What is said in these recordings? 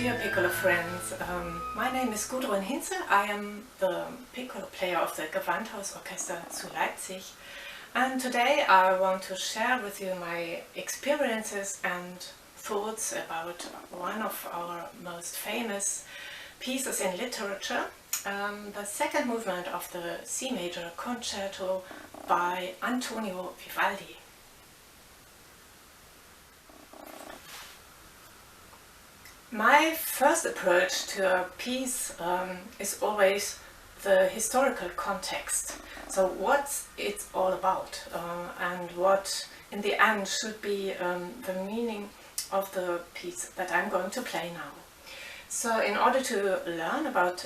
Dear Piccolo friends, my name is Gudrun Hinze. I am the Piccolo player of the Gewandhausorchester zu Leipzig, and today I want to share with you my experiences and thoughts about one of our most famous pieces in literature, the second movement of the C major concerto by Antonio Vivaldi. My first approach to a piece is always the historical context. So what it's all about and what in the end should be the meaning of the piece that I'm going to play now. So in order to learn about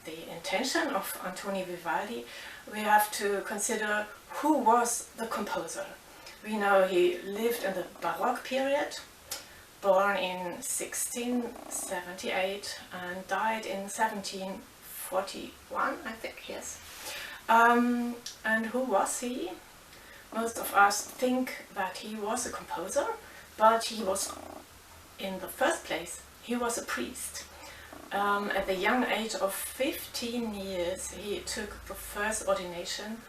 the intention of Antonio Vivaldi, we have to consider who was the composer. We know he lived in the Baroque period, born in 1678 and died in 1741, I think, yes. And who was he? Most of us think that he was a composer, but he was, in the first place, he was a priest. At the young age of 15 years, he took the first ordination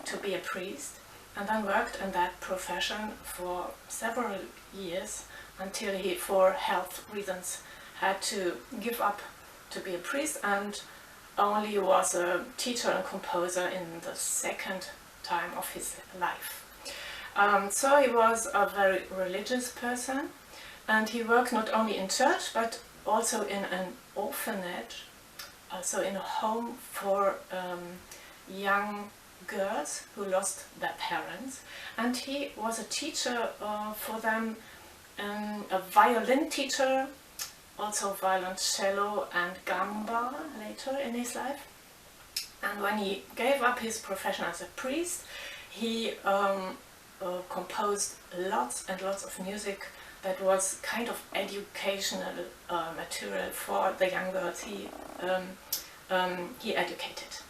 to be a priest and then worked in that profession for several years until he, for health reasons, had to give up to be a priest and only was a teacher and composer in the second time of his life. So he was a very religious person, and he worked not only in church but also in an orphanage, so in a home for young girls who lost their parents, and he was a teacher for them, a violin teacher, also violoncello and gamba later in his life. And when he gave up his profession as a priest, he composed lots and lots of music that was kind of educational material for the young girls he educated.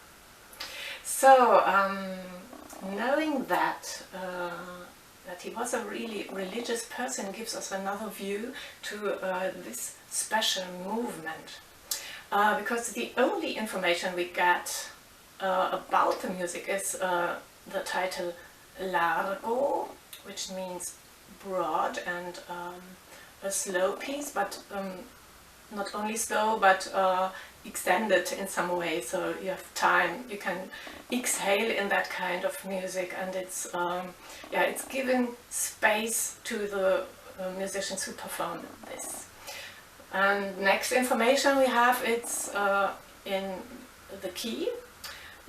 So knowing that he was a really religious person gives us another view to this special movement, because the only information we get about the music is the title largo, which means broad, and a slow piece, but not only slow but extended in some way, so you have time, you can exhale in that kind of music, and it's it's giving space to the musicians who perform this. And next information we have, it's in the key,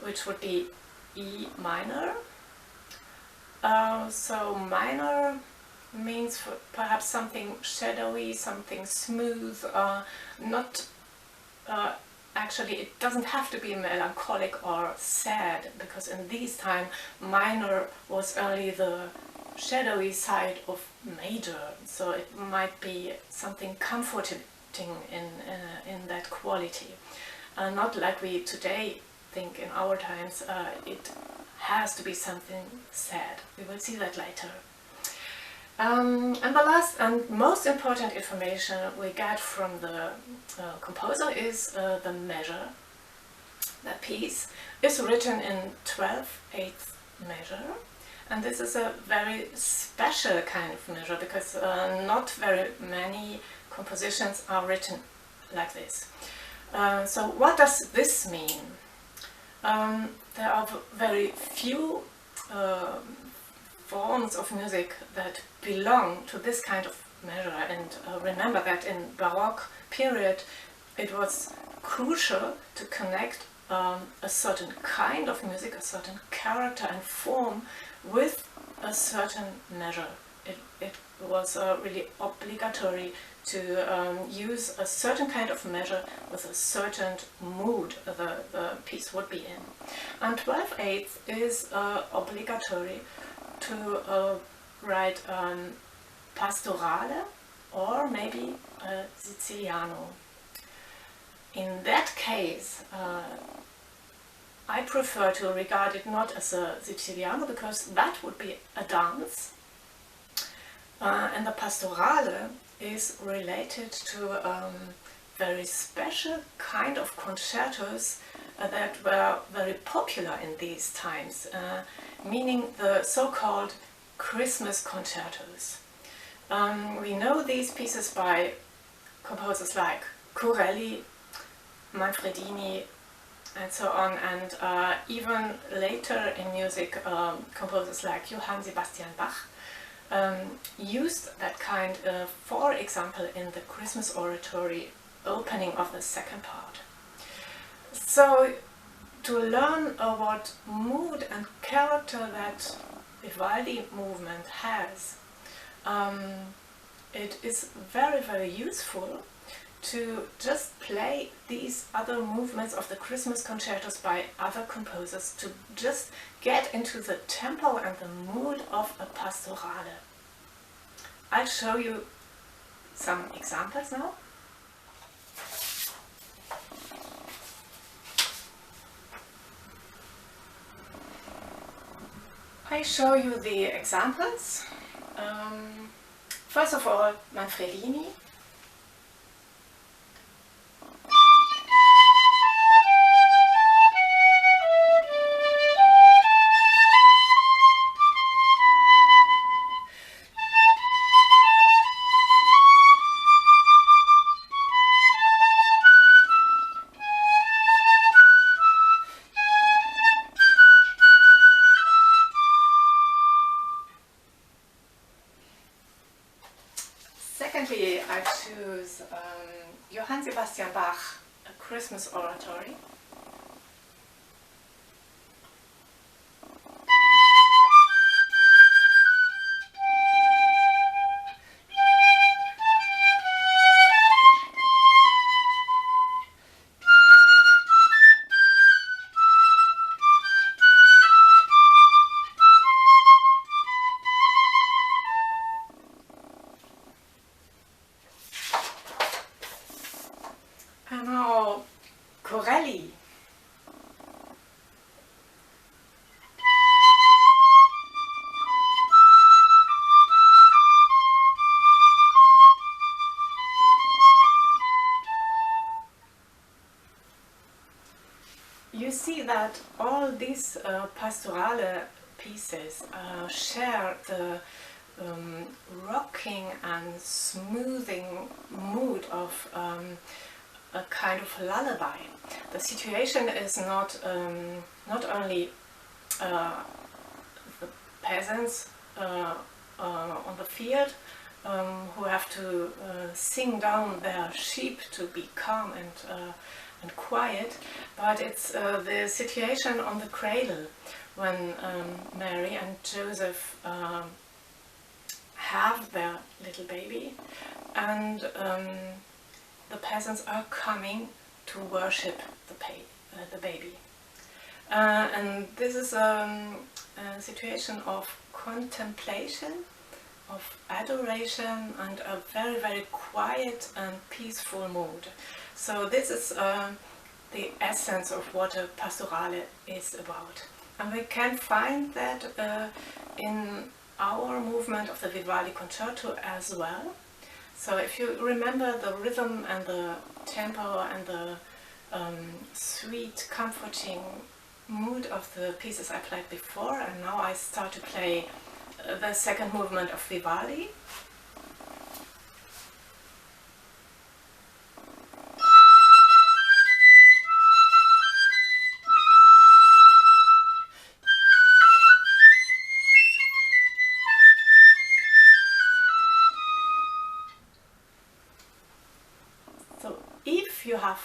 which would be E minor. So minor means perhaps something shadowy, something smooth, not actually it doesn't have to be melancholic or sad, because in these times minor was only the shadowy side of major, so it might be something comforting in that quality, not like we today think in our times it has to be something sad. We will see that later. And the last and most important information we get from the composer is the measure. The piece is written in 12/8 measure, and this is a very special kind of measure because not very many compositions are written like this. So what does this mean? There are very few forms of music that belong to this kind of measure, and remember that in Baroque period it was crucial to connect a certain kind of music, a certain character and form with a certain measure. It was really obligatory to use a certain kind of measure with a certain mood the piece would be in. And 12/8 is obligatory to write Pastorale or maybe Siciliano. In that case, I prefer to regard it not as a Siciliano, because that would be a dance, and the Pastorale is related to very special kind of concertos that were very popular in these times, meaning the so-called Christmas concertos. We know these pieces by composers like Corelli, Manfredini, and so on, and even later in music, composers like Johann Sebastian Bach used that kind, for example, in the Christmas oratory opening of the second part. So, to learn what mood and character that Vivaldi movement has, it is very, very useful to just play these other movements of the Christmas concertos by other composers, to just get into the tempo and the mood of a pastorale. I'll show you some examples now. I show you the examples. First of all, Manfredini. Secondly, I choose Johann Sebastian Bach, A Christmas Oratory. And now Corelli. You see that all these pastorale pieces share the rocking and smoothing mood of a kind of lullaby. The situation is not only the peasants on the field who have to sing down their sheep to be calm and quiet, but it's the situation on the cradle when Mary and Joseph have their little baby, and the peasants are coming to worship the baby. And this is a situation of contemplation, of adoration, and a very, very quiet and peaceful mood. So this is the essence of what a pastorale is about. And we can find that in our movement of the Vivaldi concerto as well. So if you remember the rhythm and the tempo and the sweet, comforting mood of the pieces I played before, and now I start to play the second movement of Vivaldi. So if you have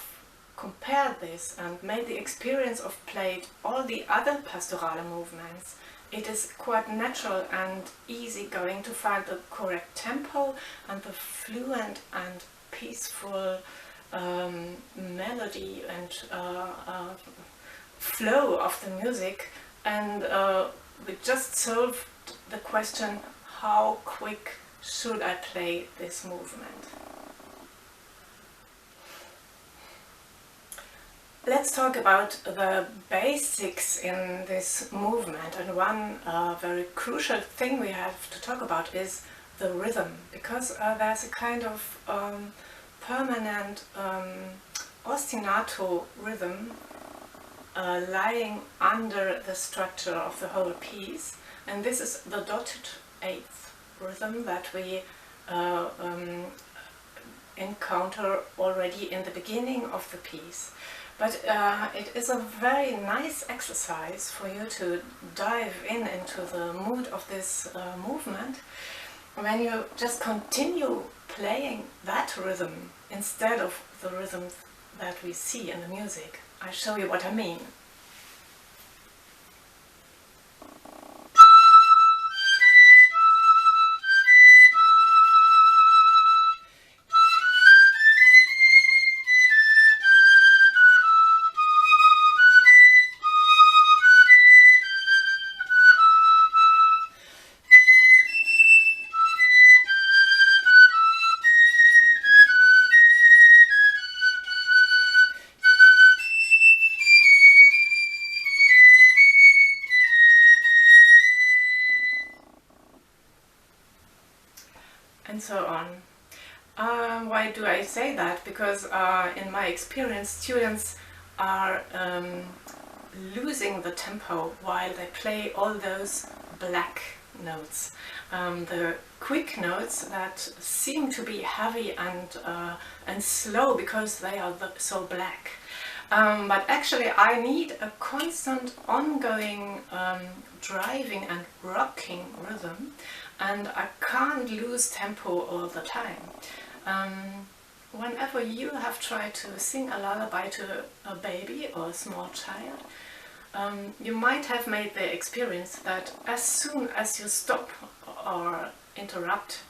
compared this and made the experience of playing all the other pastorale movements, it is quite natural and easy going to find the correct tempo and the fluent and peaceful melody and flow of the music, and we just solved the question, how quick should I play this movement? Let's talk about the basics in this movement, and one very crucial thing we have to talk about is the rhythm, because there's a kind of permanent ostinato rhythm lying under the structure of the whole piece, and this is the dotted eighth rhythm that we encounter already in the beginning of the piece. But it is a very nice exercise for you to dive into the mood of this movement when you just continue playing that rhythm instead of the rhythm that we see in the music. I'll show you what I mean. And so on. Why do I say that? Because in my experience, students are losing the tempo while they play all those black notes. The quick notes that seem to be heavy and slow because they are so black. But actually I need a constant ongoing driving and rocking rhythm, and I can't lose tempo all the time. Whenever you have tried to sing a lullaby to a baby or a small child, you might have made the experience that as soon as you stop or interrupt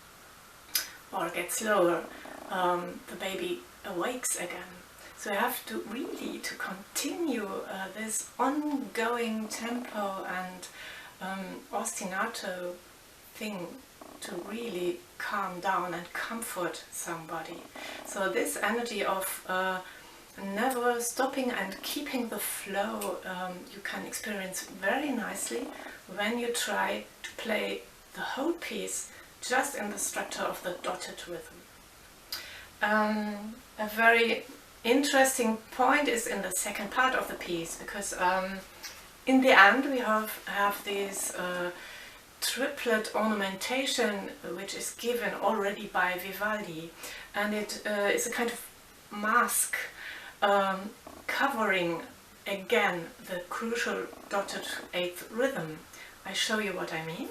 or get slower, the baby awakes again. So you have to really continue this ongoing tempo and ostinato thing to really calm down and comfort somebody. So this energy of never stopping and keeping the flow you can experience very nicely when you try to play the whole piece just in the structure of the dotted rhythm. A very interesting point is in the second part of the piece, because in the end we have this triplet ornamentation which is given already by Vivaldi, and it is a kind of mask covering again the crucial dotted eighth rhythm. I show you what I mean.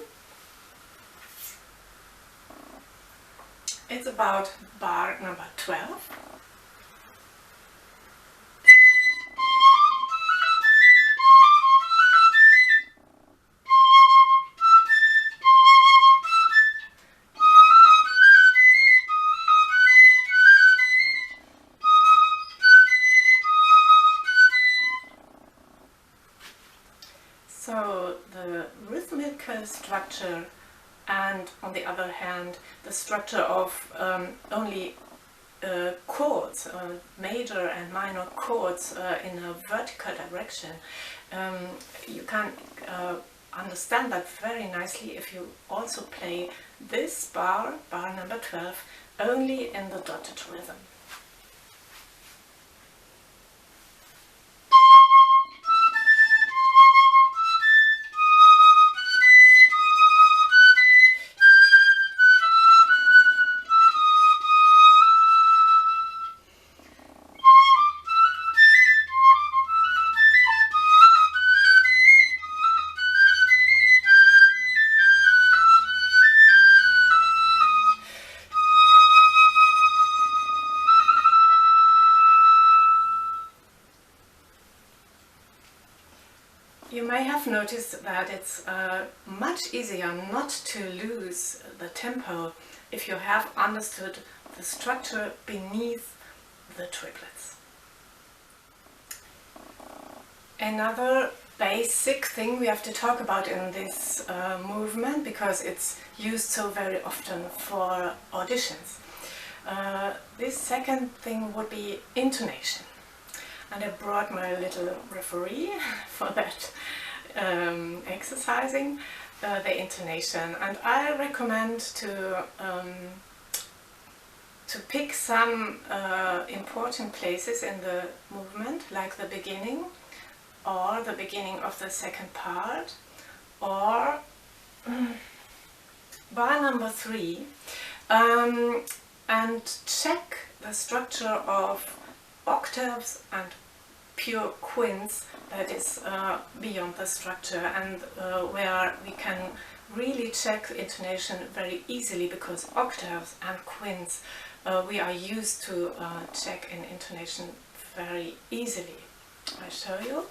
It's about bar number 12. So the rhythmical structure, and on the other hand the structure of only chords, major and minor chords in a vertical direction, you can understand that very nicely if you also play this bar number 12, only in the dotted rhythm. You may have noticed that it's much easier not to lose the tempo if you have understood the structure beneath the triplets. Another basic thing we have to talk about in this movement, because it's used so very often for auditions. This second thing would be intonation. And I brought my little referee for that exercising the intonation, and I recommend to to pick some important places in the movement, like the beginning, or the beginning of the second part, or bar number 3, and check the structure of octaves and pure quints that is beyond the structure, and where we can really check the intonation very easily, because octaves and quints we are used to check in intonation very easily. I show you.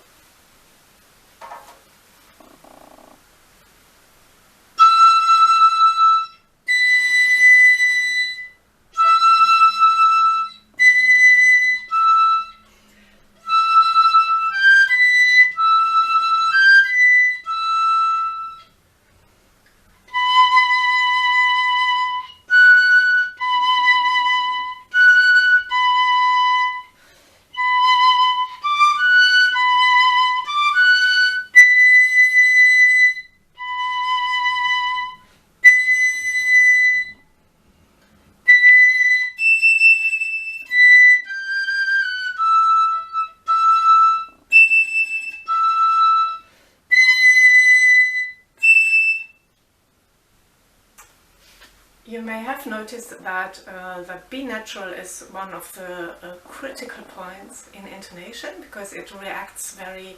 You may have noticed that the B natural is one of the critical points in intonation, because it reacts very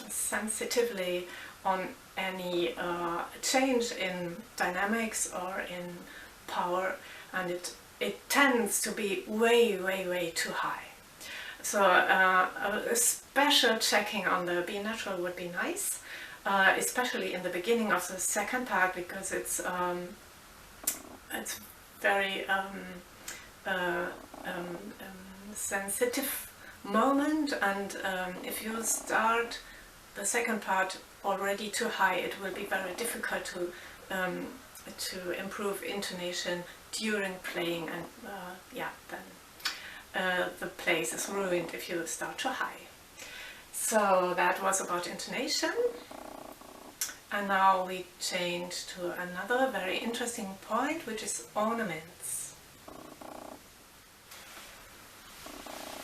sensitively on any change in dynamics or in power, and it tends to be way too high. So a special checking on the B natural would be nice, especially in the beginning of the second part, because it's very sensitive moment, and if you start the second part already too high, it will be very difficult to improve intonation during playing, and yeah, then the place is ruined if you start too high. So that was about intonation. And now we change to another very interesting point, which is ornaments.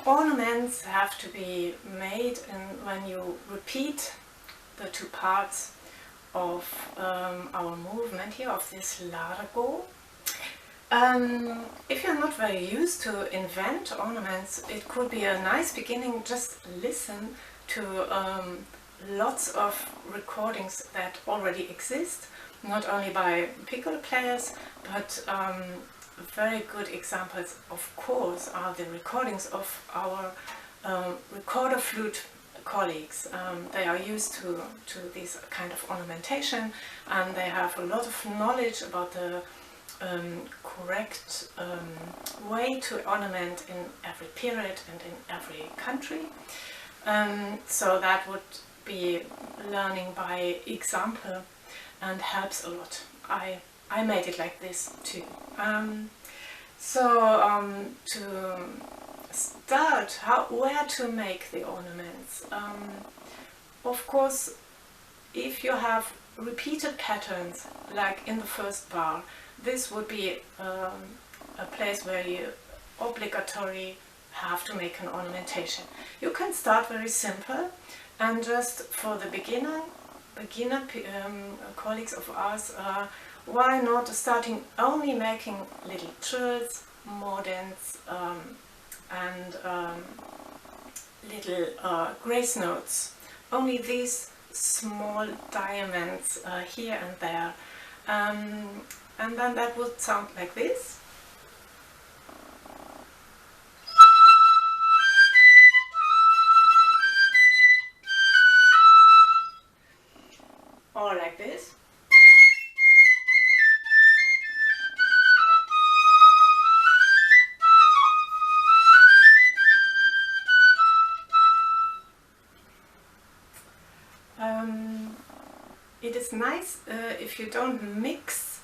Ornaments have to be made when you repeat the two parts of our movement here, of this largo. If you're not very used to invent ornaments, it could be a nice beginning. Just listen to lots of recordings that already exist, not only by Piccolo players, but very good examples, of course, are the recordings of our recorder flute colleagues. They are used to this kind of ornamentation, and they have a lot of knowledge about the correct way to ornament in every period and in every country. So that would be learning by example and helps a lot. I made it like this too. To start, where to make the ornaments. Of course, if you have repeated patterns, like in the first bar, this would be a place where you obligatory have to make an ornamentation. You can start very simple, and just for the beginner colleagues of ours, why not starting only making little trills, mordents, and little grace notes. Only these small diamonds here and there. And then that would sound like this. Or like this. It is nice if you don't mix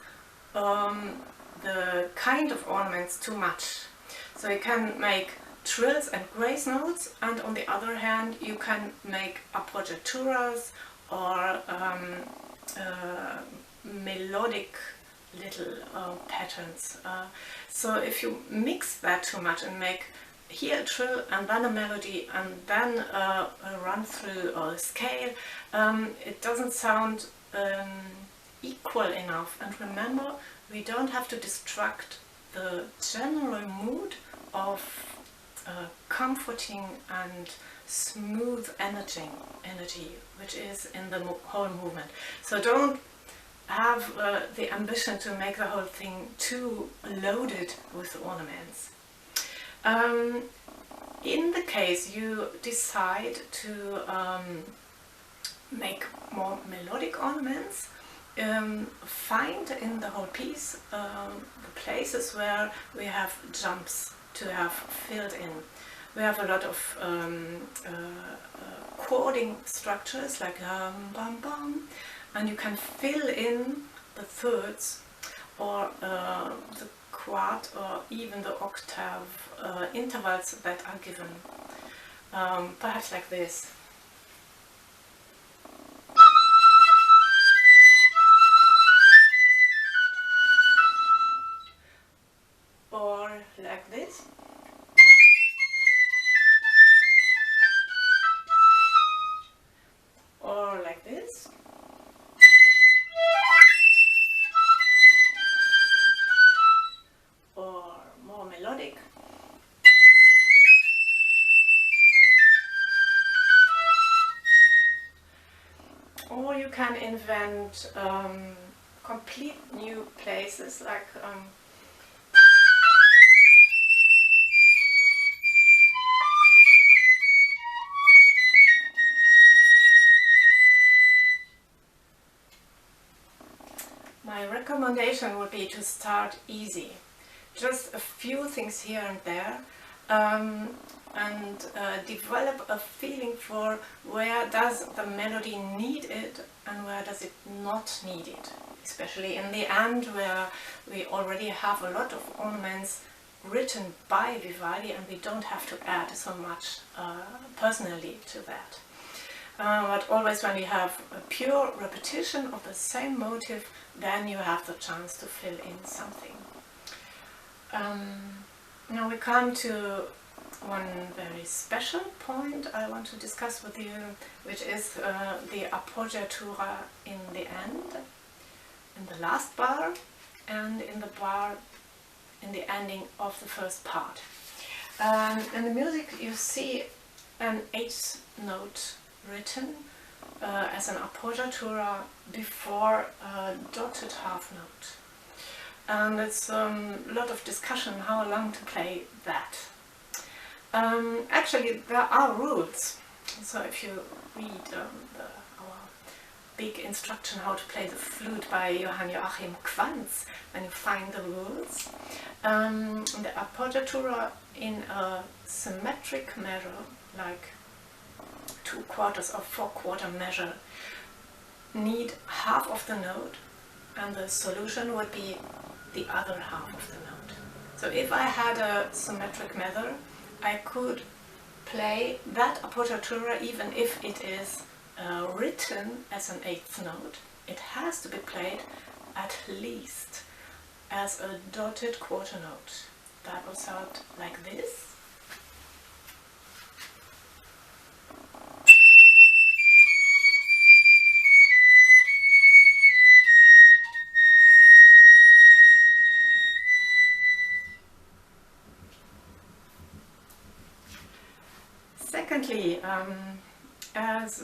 the kind of ornaments too much. So you can make trills and grace notes, and on the other hand you can make appoggiaturas or melodic little patterns. So if you mix that too much and make here a trill and then a melody and then a run through or a scale, it doesn't sound equal enough. And remember, we don't have to distract the general mood of comforting and smooth energy which is in the whole movement. So don't have the ambition to make the whole thing too loaded with ornaments. In the case you decide to make more melodic ornaments, find in the whole piece the places where we have jumps to have filled in. We have a lot of chording structures like bum bum, and you can fill in the thirds or the quart or even the octave intervals that are given, perhaps like this. Or like this. Or like this. Or more melodic. Or you can invent complete new places like my recommendation would be to start easy. Just a few things here and there, and develop a feeling for where does the melody need it and where does it not need it. Especially in the end, where we already have a lot of ornaments written by Vivaldi and we don't have to add so much personally to that. But always when we have a pure repetition of the same motive, then you have the chance to fill in something. Now we come to one very special point I want to discuss with you, which is the appoggiatura in the end, in the last bar, and in the bar in the ending of the first part. In the music you see an eighth note written as an appoggiatura before a dotted half note. And it's a lot of discussion how long to play that. Actually, there are rules. So if you read our big instruction how to play the flute by Johann Joachim Quantz, then you find the rules. The appoggiatura in a symmetric measure, like 2/4 or 4/4 measure, need half of the note, and the solution would be the other half of the note. So if I had a symmetric measure, I could play that appoggiatura even if it is written as an eighth note. It has to be played at least as a dotted quarter note. That will sound like this. Secondly, as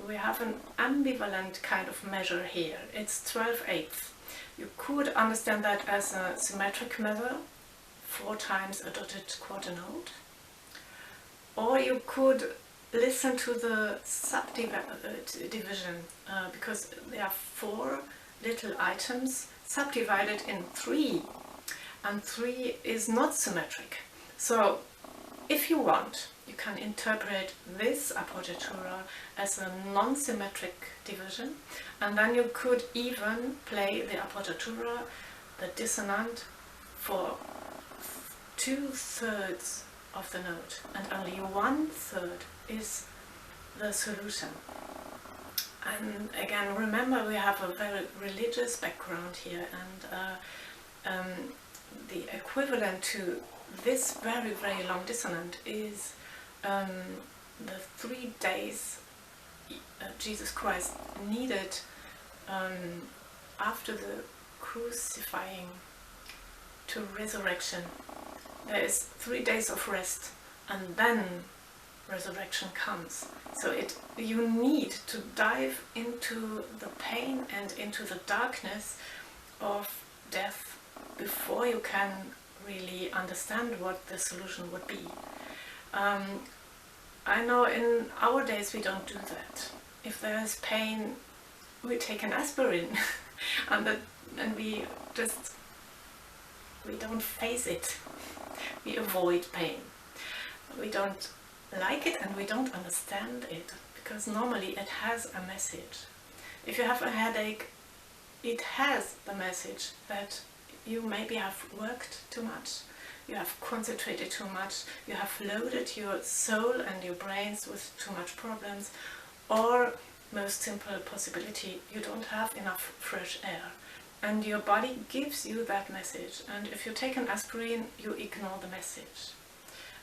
we have an ambivalent kind of measure here, it's 12/8. You could understand that as a symmetric measure, 4 times a dotted quarter note, or you could listen to the subdivision, because there are 4 little items subdivided in 3, and 3 is not symmetric. So if you want, you can interpret this appoggiatura as a non-symmetric division, and then you could even play the appoggiatura, the dissonant, for 2/3 of the note, and only 1/3 is the solution. And again, remember we have a very religious background here, and the equivalent to this very, very long dissonant is the 3 days Jesus Christ needed after the crucifying to resurrection. There is 3 days of rest, and then resurrection comes. So you need to dive into the pain and into the darkness of death before you can really understand what the solution would be. I know in our days we don't do that. If there is pain, we take an aspirin and we don't face it. We avoid pain. We don't like it and we don't understand it, because normally it has a message. If you have a headache, it has the message that you maybe have worked too much, you have concentrated too much, you have loaded your soul and your brains with too much problems, or most simple possibility, you don't have enough fresh air. And your body gives you that message, and if you take an aspirin, you ignore the message.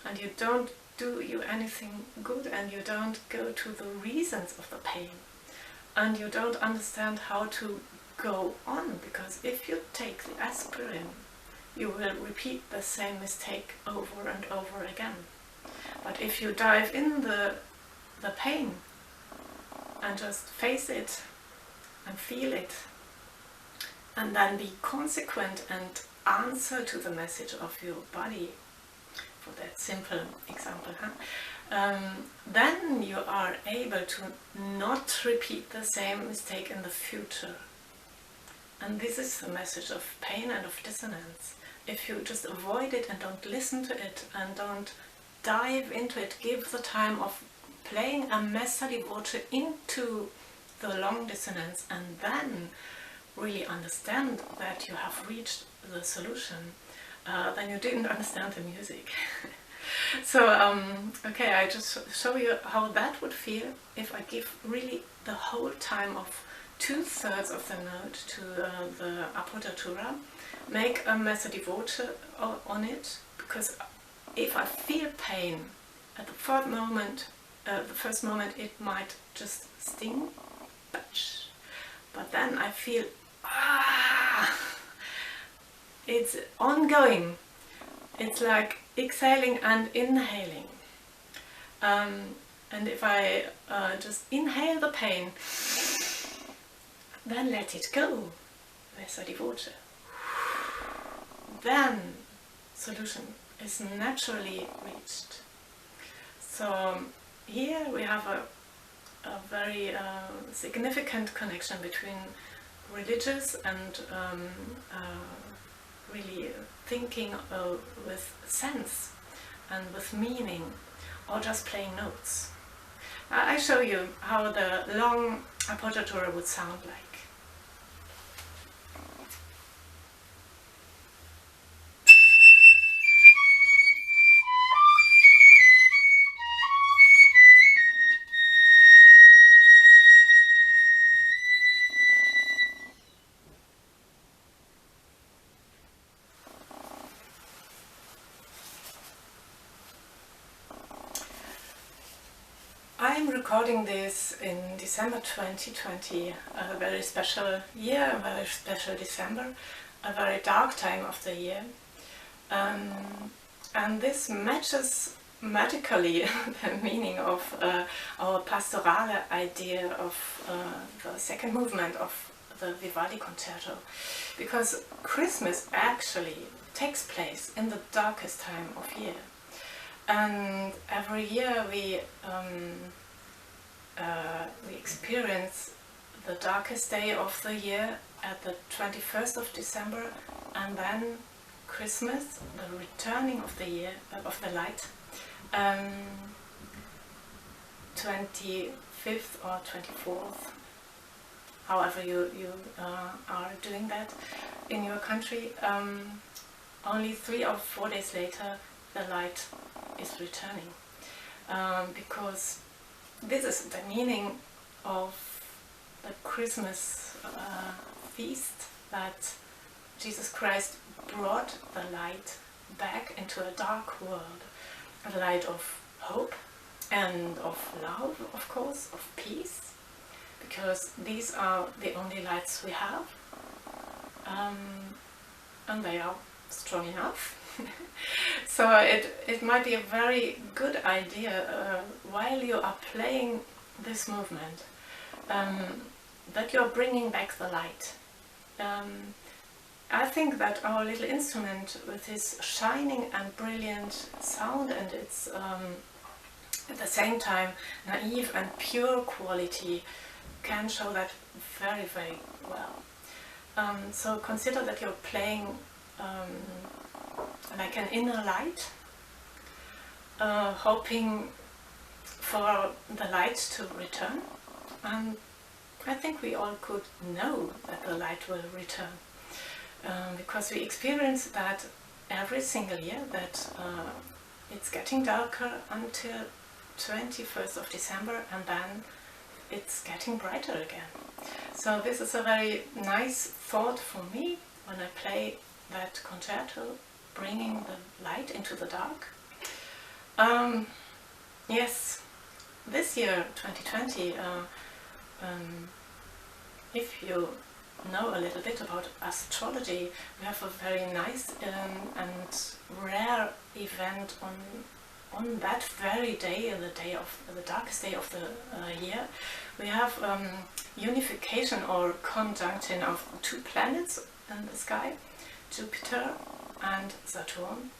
And you don't do you anything good, and you don't go to the reasons of the pain. And you don't understand how to go on, because if you take the aspirin, you will repeat the same mistake over and over again. But if you dive in the pain and just face it and feel it, and then be consequent and answer to the message of your body, for that simple example, then you are able to not repeat the same mistake in the future. And this is the message of pain and of dissonance. If you just avoid it and don't listen to it and don't dive into it, give the time of playing a messa di voce into the long dissonance, and then really understand that you have reached the solution, then you didn't understand the music. So, okay, I just show you how that would feel if I give really the whole time of 2/3 of the note to the appoggiatura, make a messa di voce on it, because if I feel pain at the first moment it might just sting, but then I feel it's ongoing. It's like exhaling and inhaling. And if I just inhale the pain, then let it go, messa di voce, then solution is naturally reached. So here we have a very significant connection between religious and really thinking with sense and with meaning, or just playing notes. I show you how the long appoggiatura would sound like. I'm recording this in December 2020, a very special year, a very special December, a very dark time of the year. And this matches magically the meaning of our Pastorale idea of the second movement of the Vivaldi concerto, because Christmas actually takes place in the darkest time of year. And every year we experience the darkest day of the year at the 21st of December, and then Christmas, the returning of the year of the light, 25th or 24th, however you are doing that in your country. Only 3 or 4 days later the light is returning, because this is the meaning of the Christmas feast, that Jesus Christ brought the light back into a dark world, a light of hope and of love, of course, of peace, because these are the only lights we have, and they are strong enough. So it might be a very good idea while you are playing this movement, that you're bringing back the light. I think that our little instrument, with its shining and brilliant sound and its at the same time naive and pure quality, can show that very, very well. So consider that you're playing like an inner light, hoping for the light to return, and I think we all could know that the light will return, because we experience that every single year, that it's getting darker until 21st of December, and then it's getting brighter again. So this is a very nice thought for me when I play that concerto, bringing the light into the dark. Yes, this year, 2020, if you know a little bit about astrology, we have a very nice and rare event on that very day, in the darkest day of the year. We have unification or conjunction of two planets in the sky, Jupiter and Saturn,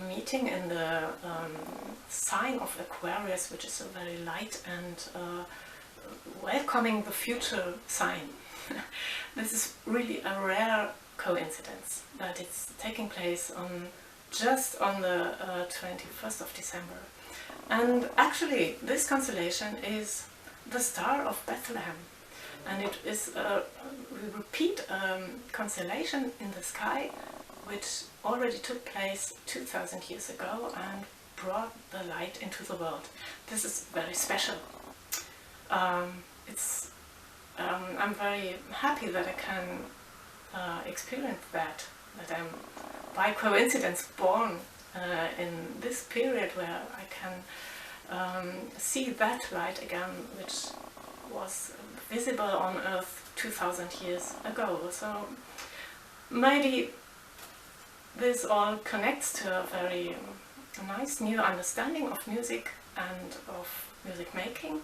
meeting in the sign of Aquarius, which is a very light and welcoming the future sign. This is really a rare coincidence that it's taking place just on the 21st of December. And actually this constellation is the Star of Bethlehem, and it is we repeat constellation in the sky which already took place 2000 years ago and brought the light into the world. This is very special. I'm very happy that I can experience that I'm by coincidence born in this period where I can see that light again, which was visible on Earth 2000 years ago. So maybe this all connects to a very nice new understanding of music and of music making.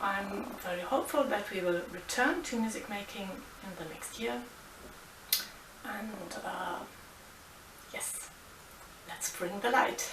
I'm very hopeful that we will return to music making in the next year. And yes, let's bring the light.